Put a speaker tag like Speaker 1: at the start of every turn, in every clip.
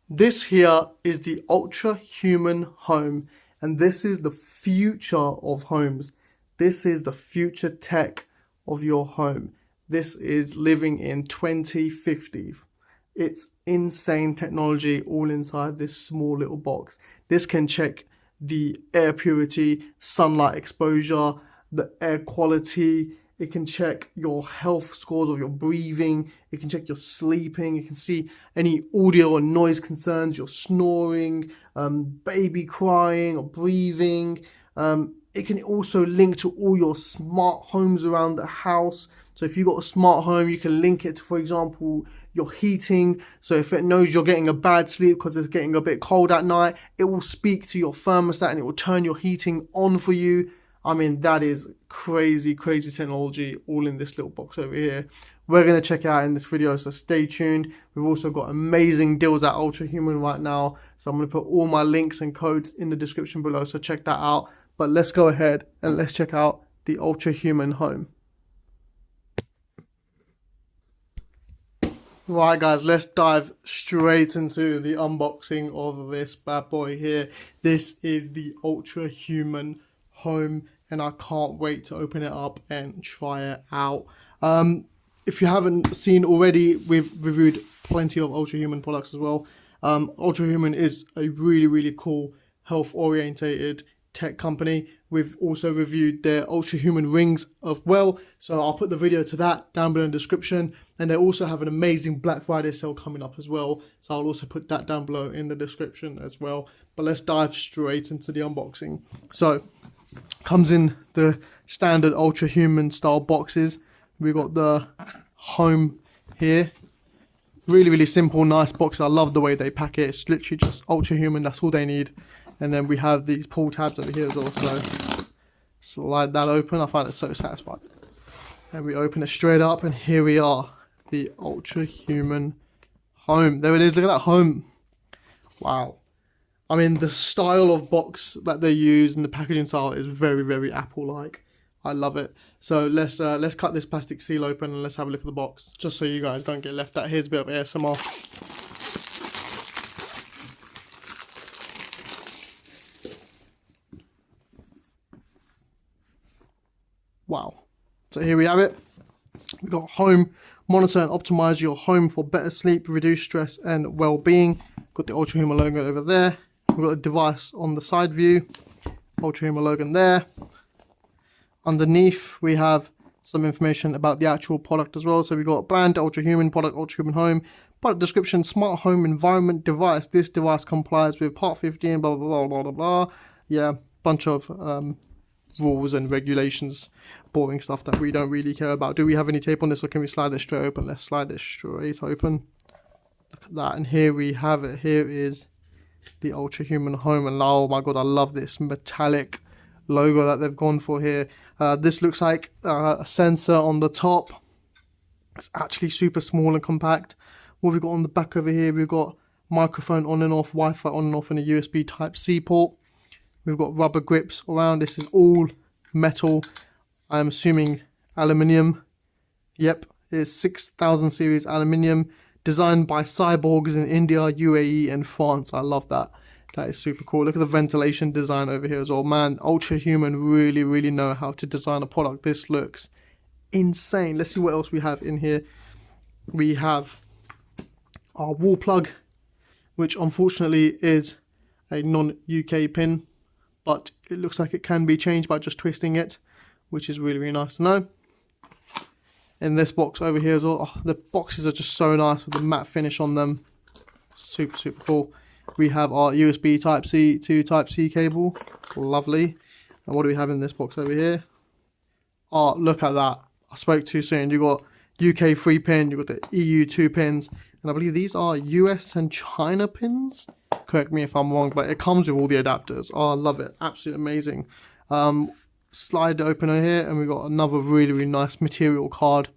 Speaker 1: This here is the Ultrahuman home, and this is the future of homes. This is the future tech of your home. This is living in 2050. It's insane technology all inside this small little box. This can check the air purity, sunlight exposure, the air quality. It can check your health scores of your breathing. It can check your sleeping. It can see any audio or noise concerns, your snoring, baby crying or breathing. It can also link to all your smart homes around the house. So if you've got a smart home, you can link it to, for example, your heating. So if it knows you're getting a bad sleep because it's getting a bit cold at night, it will speak to your thermostat and it will turn your heating on for you. I mean, that is crazy, crazy technology all in this little box over here. We're going to check it out in this video, so stay tuned. We've also got amazing deals at Ultrahuman right now. So I'm going to put all my links and codes in the description below, so check that out. But let's go ahead and let's check out the Ultrahuman home. Right guys, let's dive straight into the unboxing of this bad boy here. This is the Ultrahuman home and I can't wait to open it up and try it out. If you haven't seen already, we've reviewed plenty of Ultrahuman products as well. Ultrahuman is a really cool health orientated tech company. We've also reviewed their Ultrahuman rings as well, so I'll put the video to that down below in the description, and they also have an amazing Black Friday sale coming up as well, so I'll also put that down below in the description as well. But let's dive straight into the unboxing. So comes in the standard Ultrahuman style boxes. We've got the home here, really simple, nice box. I love the way they pack it. It's literally just Ultrahuman, that's all they need. And then we have these pull tabs over here as well, so slide that open. I find it so satisfying. And we open it straight up, and here we are, the Ultrahuman home. There it is, look at that home. Wow. I mean, the style of box that they use and the packaging style is very Apple-like. I love it. So let's cut this plastic seal open and let's have a look at the box, just so you guys don't get left out. Here's a bit of ASMR. Wow. So here we have it. We've got home, monitor and optimize your home for better sleep, reduce stress and well-being. Got the Ultrahuman logo over there. We've got a device on the side view, Ultrahuman logo there. Underneath we have some information about the actual product as well. So we've got brand, Ultrahuman, product, Ultrahuman home, product description, smart home environment device. This device complies with part 15, blah blah blah. Yeah, bunch of rules and regulations, boring stuff that we don't really care about. Do we have any tape on this, or can we slide this straight open? Let's slide this straight open. Look at that, and here we have it. Here is the Ultrahuman home, and oh my god, I love this metallic logo that they've gone for here. This looks like a sensor on the top. It's actually super small and compact. What have we got on the back over here? We've got microphone on and off, Wi-Fi on and off, and a USB Type-C port. We've got rubber grips around. This is all metal. I'm assuming aluminium. Yep, it's 6000 series aluminium. Designed by cyborgs in India, UAE and France. I love that. That is super cool. Look at the ventilation design over here as well. Man, Ultrahuman really know how to design a product. This looks insane. Let's see what else we have in here. We have our wall plug, which unfortunately is a non-UK pin, but it looks like it can be changed by just twisting it, which is really nice to know. In this box over here as well, oh, the boxes are just so nice with the matte finish on them. Super cool. We have our USB Type-C to Type-C cable. Lovely. And what do we have in this box over here? Oh, look at that. I spoke too soon. You got UK 3 pin, you got the EU 2 pins, and I believe these are US and China pins. Correct me if I'm wrong, but it comes with all the adapters. Oh, I love it. Absolutely amazing. Slide opener here, and we've got another really nice material card.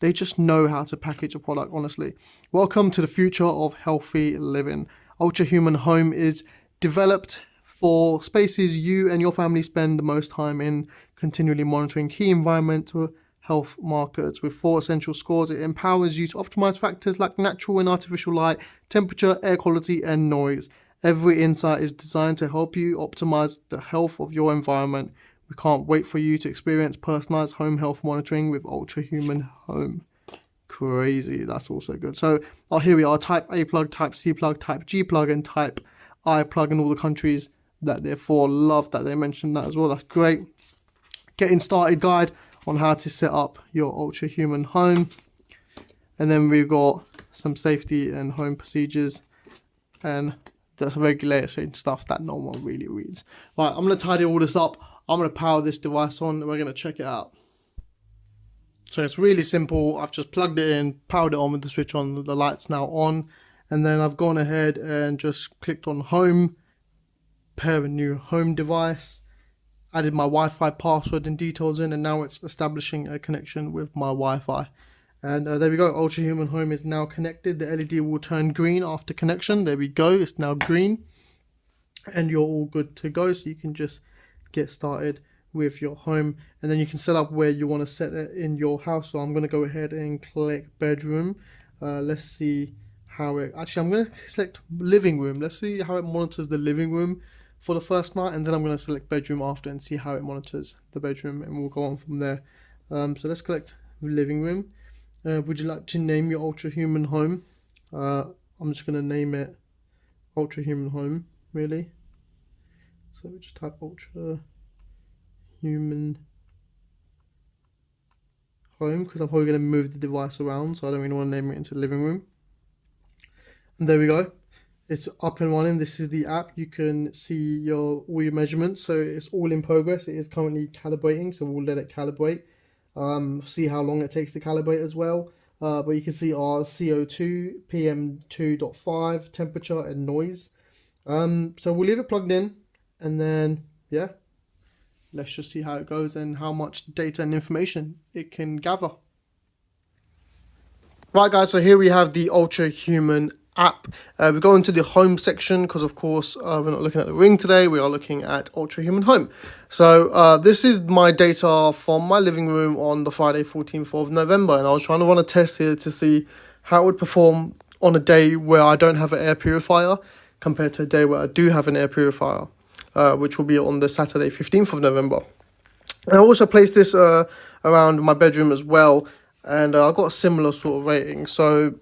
Speaker 1: They just know how to package a product, honestly. Welcome to the future of healthy living. Ultrahuman home is developed for spaces you and your family spend the most time in, continually monitoring key environmental health markers with 4 essential scores. It empowers you to optimize factors like natural and artificial light, temperature, air quality, and noise. Every insight is designed to help you optimize the health of your environment. We can't wait for you to experience personalized home health monitoring with Ultrahuman Home. Crazy, that's also good. So here we are, type A plug, type C plug, type G plug, and type I plug in all the countries that they're for. Love that they mentioned that as well. That's great. Getting started guide on how to set up your Ultrahuman Home. And then we've got some safety and home procedures and that's regulation stuff that no one really reads. Right, I'm going to tidy all this up. I'm going to power this device on and we're going to check it out. So it's really simple. I've just plugged it in, powered it on with the switch on, the light's now on. And then I've gone ahead and just clicked on home, pair a new home device, added my Wi-Fi password and details in, and now it's establishing a connection with my Wi-Fi. And there we go, Ultrahuman Home is now connected. The LED will turn green after connection. There we go, it's now green. And you're all good to go, so you can just get started with your home. And then you can set up where you want to set it in your house. So I'm going to go ahead and click bedroom. Let's see how it... Actually, I'm going to select living room. Let's see how it monitors the living room for the first night. And then I'm going to select bedroom after and see how it monitors the bedroom. And we'll go on from there. So let's select living room. Would you like to name your Ultrahuman Home? I'm just going to name it Ultrahuman Home, really. So we just type Ultrahuman Home because I'm probably going to move the device around, so I don't really want to name it into the living room. And there we go. It's up and running. This is the app. You can see all your measurements. So it's all in progress. It is currently calibrating, so we'll let it calibrate. See how long it takes to calibrate as well. But you can see our CO2, PM2.5, temperature and noise. So we'll leave it plugged in and then, yeah, let's just see how it goes and how much data and information it can gather. Right guys, so here we have the Ultrahuman app. We go into the home section because of course we're not looking at the ring today, we are looking at Ultrahuman Home. So this is my data from my living room on the Friday 14th of November, and I was trying to run a test here to see how it would perform on a day where I don't have an air purifier compared to a day where I do have an air purifier, which will be on the Saturday 15th of November. And I also placed this around my bedroom as well, and I got a similar sort of rating. So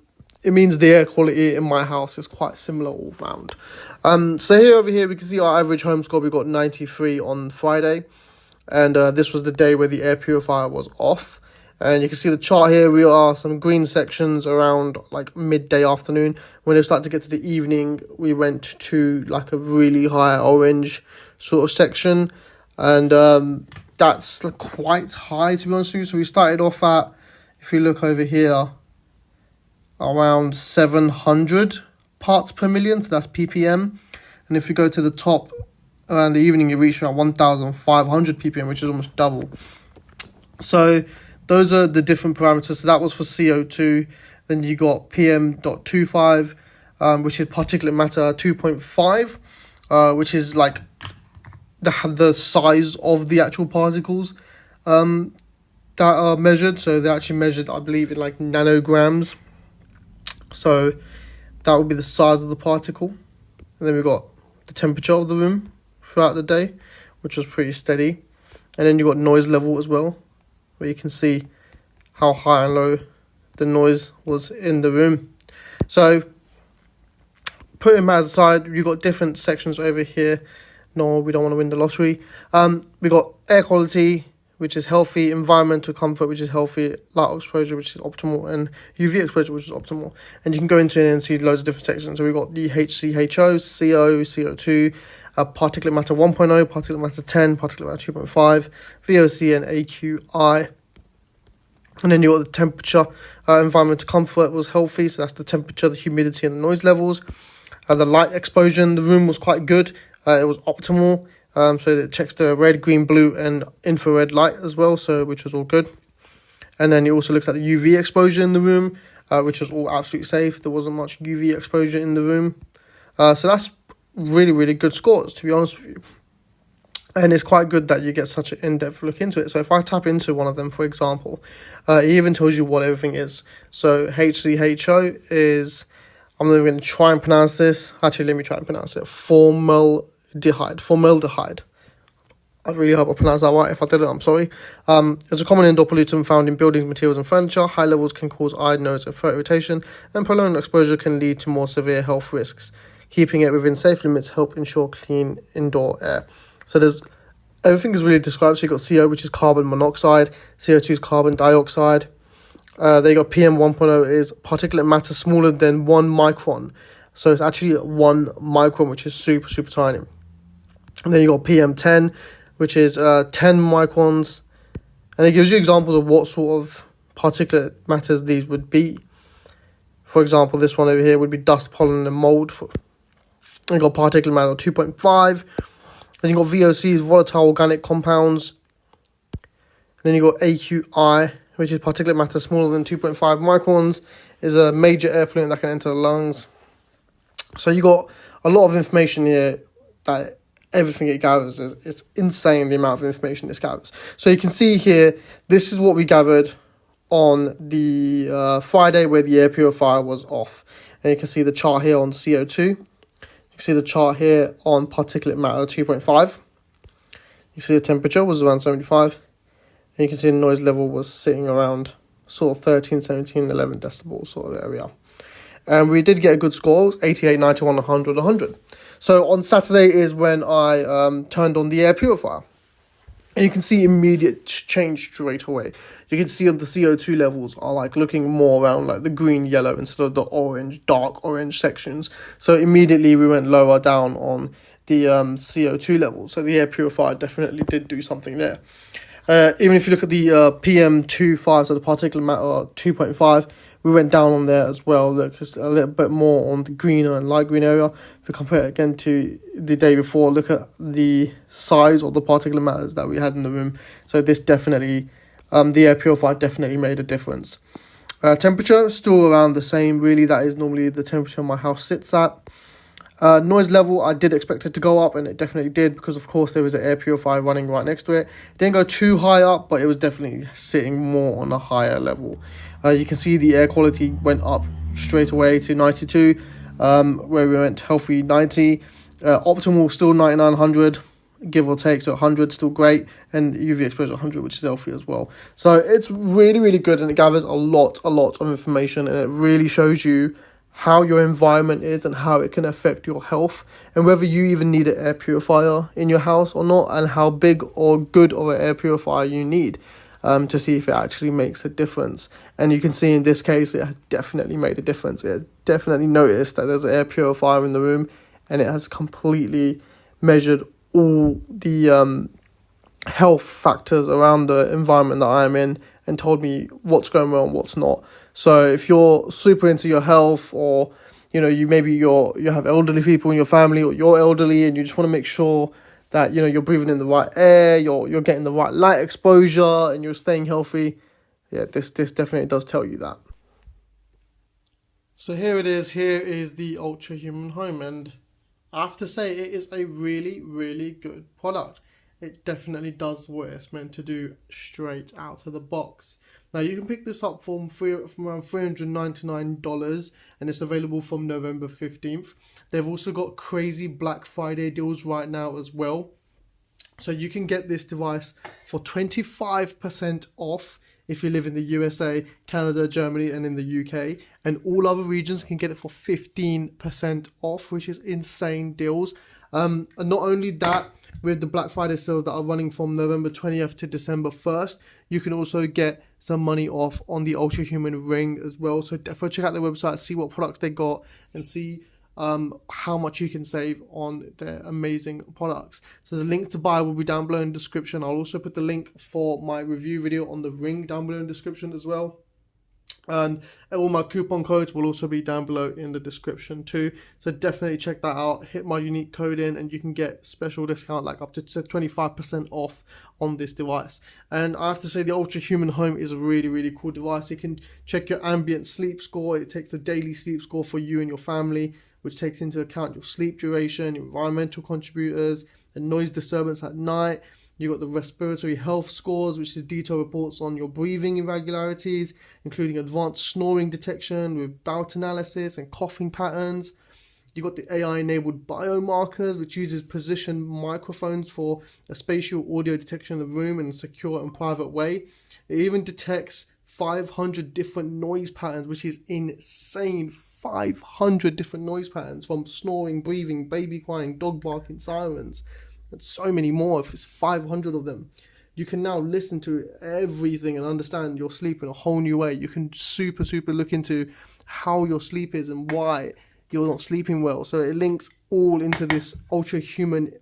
Speaker 1: it means the air quality in my house is quite similar all round. So here over here we can see our average home score. We got 93 on Friday, and this was the day where the air purifier was off. And you can see the chart here. We are some green sections around like midday afternoon. When it started to get to the evening, we went to like a really high orange sort of section, and that's quite high, to be honest with you. So we started off at, if you look over here, around 700 parts per million, so that's ppm. And if you go to the top around the evening, you reach around 1500 ppm, which is almost double. So those are the different parameters. So that was for CO2. Then you got PM.25, which is particulate matter 2.5, which is like the size of the actual particles that are measured. So they're actually measured, I believe, in like nanograms. So that would be the size of the particle. And then we've got the temperature of the room throughout the day, which was pretty steady. And then you've got noise level as well, where you can see how high and low the noise was in the room. So putting that aside, you've got different sections over here. No, we don't want to win the lottery. We got air quality, which is healthy, environmental comfort, which is healthy, light exposure, which is optimal, and UV exposure, which is optimal. And you can go into it and see loads of different sections. So we've got the HCHO, CO, CO2, particulate matter 1.0, particulate matter 10, particulate matter 2.5, VOC, and AQI. And then you got the temperature, environmental comfort was healthy, so that's the temperature, the humidity, and the noise levels. The light exposure in the room was quite good. It was optimal. So it checks the red, green, blue, and infrared light as well, so which was all good. And then it also looks at the UV exposure in the room, which was all absolutely safe. There wasn't much UV exposure in the room. So that's really, really good scores, to be honest with you. And it's quite good that you get such an in-depth look into it. So if I tap into one of them, for example, it even tells you what everything is. So HCHO is, I'm not even going to try and pronounce this. Actually, let me try and pronounce it. Formaldehyde. I really hope I pronounced that right. If I didn't, I'm sorry. It's a common indoor pollutant found in buildings, materials, and furniture. High levels can cause eye, nose, and throat irritation, and prolonged exposure can lead to more severe health risks. Keeping it within safe limits help ensure clean indoor air. So everything is really described. So you got CO, which is carbon monoxide. CO2 is carbon dioxide. They got PM 1.0 is particulate matter smaller than 1 micron. So it's actually 1 micron, which is super, super tiny. And then you got PM 10, which is 10 microns. And it gives you examples of what sort of particulate matters these would be. For example, this one over here would be dust, pollen, and mold. You got particulate matter 2.5. Then you got VOCs, volatile organic compounds. And then you got AQI, which is particulate matter smaller than 2.5 microns. Is a major air pollutant that can enter the lungs. So you got a lot of information here that everything it gathers is, it's insane the amount of information this gathers. So you can see here, this is what we gathered on the Friday where the air purifier was off. And you can see the chart here on CO2. You can see the chart here on particulate matter 2.5. You see the temperature was around 75. And you can see the noise level was sitting around sort of 13, 17, 11 decibels sort of area. And we did get a good score, 88, 91, 100, 100. So on Saturday is when I turned on the air purifier. And you can see immediate change straight away. You can see on the CO2 levels are like looking more around like the green, yellow instead of the orange, dark orange sections. So immediately we went lower down on the CO2 levels. So the air purifier definitely did do something there. Even if you look at the PM2.5, so the particulate matter 2.5, we went down on there as well. Look, just a little bit more on the greener and light green area. If we compare it again to the day before, look at the size of the particulate matters that we had in the room. So this definitely, the air purifier definitely made a difference. Temperature, still around the same, really. That is normally the temperature my house sits at. Noise level, I did expect it to go up, and it definitely did, because of course there was an air purifier running right next to it. It didn't go too high up, but it was definitely sitting more on a higher level. You can see the air quality went up straight away to 92, where we went healthy 90. Optimal still 99, 100, give or take, so 100 still great, and UV exposure 100, which is healthy as well. So it's really, really good, and it gathers a lot of information, and it really shows you how your environment is and how it can affect your health, and whether you even need an air purifier in your house or not, and how big or good of an air purifier you need to see if it actually makes a difference. And you can see in this case it has definitely made a difference. It definitely noticed that there's an air purifier in the room, and it has completely measured all the health factors around the environment that I'm in and told me what's going wrong, what's not. So if you're super into your health, or you know, you have elderly people in your family, or you're elderly and you just want to make sure that you're breathing in the right air, you're getting the right light exposure, and you're staying healthy, yeah, this definitely does tell you that. So here it is. Here is the Ultrahuman Home, and I have to say it is a really, really good product. It definitely does what it's meant to do straight out of the box. Now you can pick this up from around $399, and it's available from November 15th. They've also got crazy Black Friday deals right now as well. So you can get this device for 25% off if you live in the USA, Canada, Germany, and in the UK. And all other regions can get it for 15% off, which is insane deals. And not only that, with the Black Friday sales that are running from November 20th to December 1st, you can also get some money off on the Ultrahuman ring as well. So definitely check out their website, see what products they got, and see how much you can save on their amazing products. So the link to buy will be down below in the description. I'll also put the link for my review video on the ring down below in the description as well. And all my coupon codes will also be down below in the description too. So definitely check that out. Hit my unique code in and you can get special discount, like up to 25% off on this device. And I have to say the Ultrahuman Home is a really, really cool device. You can check your ambient sleep score. It takes the daily sleep score for you and your family, which takes into account your sleep duration, your environmental contributors, and noise disturbance at night. You got the respiratory health scores, which is detailed reports on your breathing irregularities, including advanced snoring detection with bout analysis and coughing patterns. You got the AI-enabled biomarkers, which uses position microphones for a spatial audio detection in the room in a secure and private way. It even detects 500 different noise patterns, which is insane. 500 different noise patterns, from snoring, breathing, baby crying, dog barking, sirens, and so many more. If it's 500 of them, you can now listen to everything and understand your sleep in a whole new way. You can super look into how your sleep is and why you're not sleeping well. So it links all into this Ultrahuman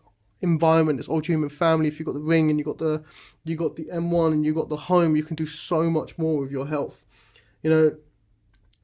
Speaker 1: environment, this Ultrahuman family. If you've got the Ring and you got the M1 and you got the Home, you can do so much more with your health. You know,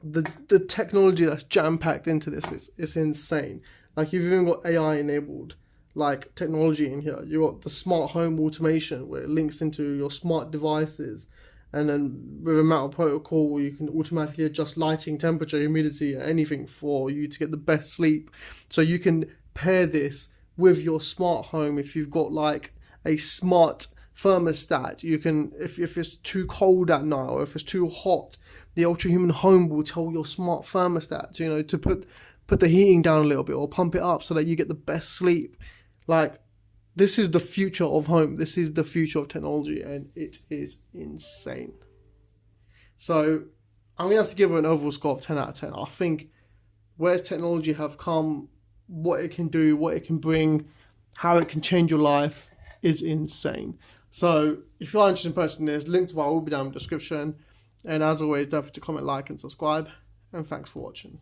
Speaker 1: the technology that's jam-packed into this is insane. Like, you've even got AI enabled like technology in here. You got the smart home automation where it links into your smart devices, and then with a matter protocol you can automatically adjust lighting, temperature, humidity, anything for you to get the best sleep. So you can pair this with your smart home. If you've got like a smart thermostat, you can, if it's too cold at night or if it's too hot, the Ultrahuman Home will tell your smart thermostat, you know, to put the heating down a little bit or pump it up so that you get the best sleep. Like, this is the future of home. This is the future of technology, and it is insane. So I'm going to have to give it an overall score of 10 out of 10. I think where's technology have come, what it can do, what it can bring, how it can change your life is insane. So if you are interested in purchasing this, link to it will be down in the description. And as always, don't forget to comment, like, and subscribe. And thanks for watching.